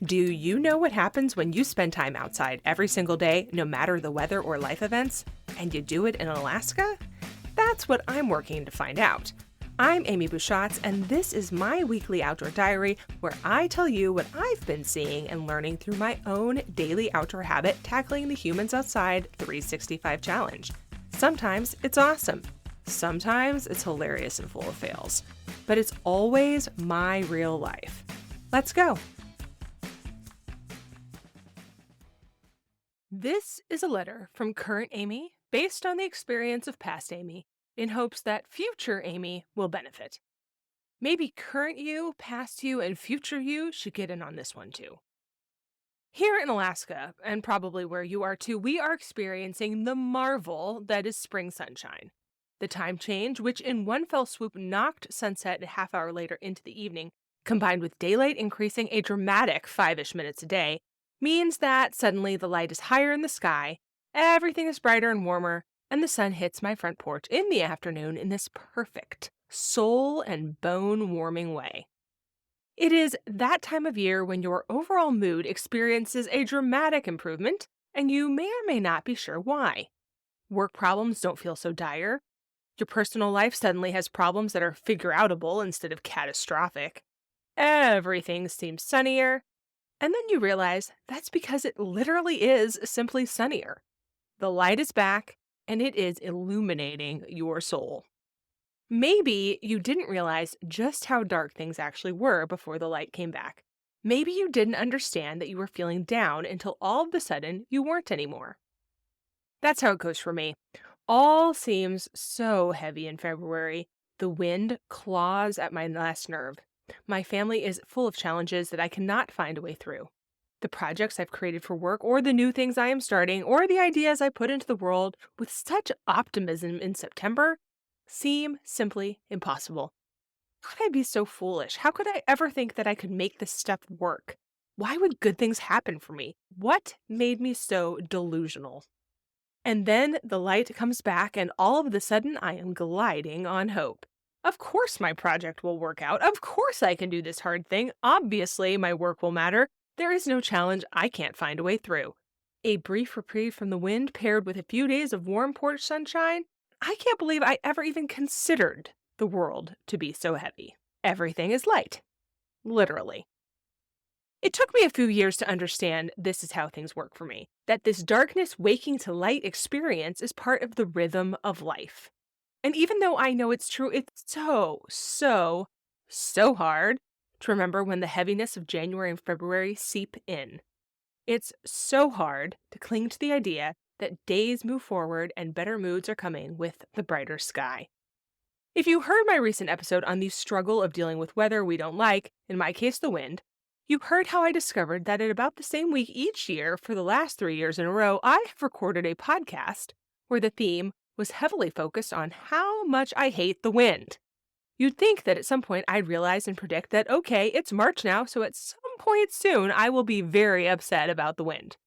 Do you know what happens when you spend time outside every single day, no matter the weather or life events, and you do it in Alaska? That's what I'm working to find out. I'm Amy Bouchatz, and this is my weekly outdoor diary where I tell you what I've been seeing and learning through my own daily outdoor habit tackling the Humans Outside 365 challenge. Sometimes it's awesome. Sometimes it's hilarious and full of fails. But it's always my real life. Let's go. This is a letter from current Amy based on the experience of past Amy in hopes that future Amy will benefit. Maybe current you, past you, and future you should get in on this one too. Here in Alaska, and probably where you are too, we are experiencing the marvel that is spring sunshine. The time change, which in one fell swoop knocked sunset a half hour later into the evening, combined with daylight increasing a dramatic 5-ish minutes a day, means that suddenly the light is higher in the sky, everything is brighter and warmer, and the sun hits my front porch in the afternoon in this perfect, soul and bone warming way. It is that time of year when your overall mood experiences a dramatic improvement, and you may or may not be sure why. Work problems don't feel so dire. Your personal life suddenly has problems that are figure-outable instead of catastrophic. Everything seems sunnier. And then you realize that's because it literally is simply sunnier. The light is back, and it is illuminating your soul. Maybe you didn't realize just how dark things actually were before the light came back. Maybe you didn't understand that you were feeling down until all of a sudden you weren't anymore. That's how it goes for me. All seems so heavy in February. The wind claws at my last nerve. My family is full of challenges that I cannot find a way through. The projects I've created for work, or the new things I am starting, or the ideas I put into the world with such optimism in September, seem simply impossible. How could I be so foolish? How could I ever think that I could make this stuff work? Why would good things happen for me? What made me so delusional? And then the light comes back, and all of a sudden I am gliding on hope. Of course my project will work out. Of course I can do this hard thing. Obviously my work will matter. There is no challenge I can't find a way through. A brief reprieve from the wind paired with a few days of warm porch sunshine. I can't believe I ever even considered the world to be so heavy. Everything is light. Literally. It took me a few years to understand this is how things work for me. That this darkness waking to light experience is part of the rhythm of life. And even though I know it's true, it's so hard to remember when the heaviness of January and February seep in. It's so hard to cling to the idea that days move forward and better moods are coming with the brighter sky. If you heard my recent episode on the struggle of dealing with weather we don't like, in my case the wind, you heard how I discovered that at about the same week each year for the last 3 years in a row, I have recorded a podcast where the theme was heavily focused on how much I hate the wind. You'd think that at some point I'd realize and predict that, okay, it's March now, so at some point soon I will be very upset about the wind.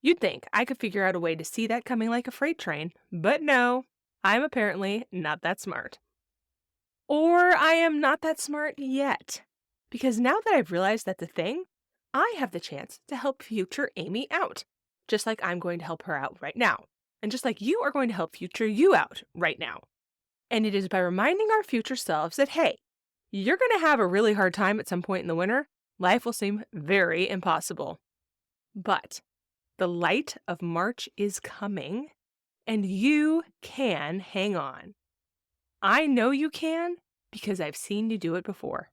You'd think I could figure out a way to see that coming like a freight train, but no, I'm apparently not that smart. Or I am not that smart yet, because now that I've realized that's a thing, I have the chance to help future Amy out, just like I'm going to help her out right now. And just like you are going to help future you out right now. And it is by reminding our future selves that, hey, you're going to have a really hard time at some point in the winter. Life will seem very impossible. But the light of March is coming, and you can hang on. I know you can because I've seen you do it before.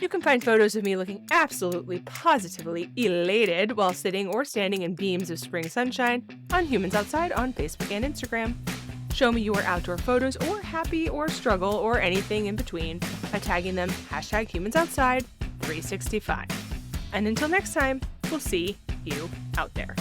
You can find photos of me looking absolutely positively elated while sitting or standing in beams of spring sunshine on Humans Outside on Facebook and Instagram. Show me your outdoor photos or happy or struggle or anything in between by tagging them #HumansOutside365. And until next time, we'll see you out there.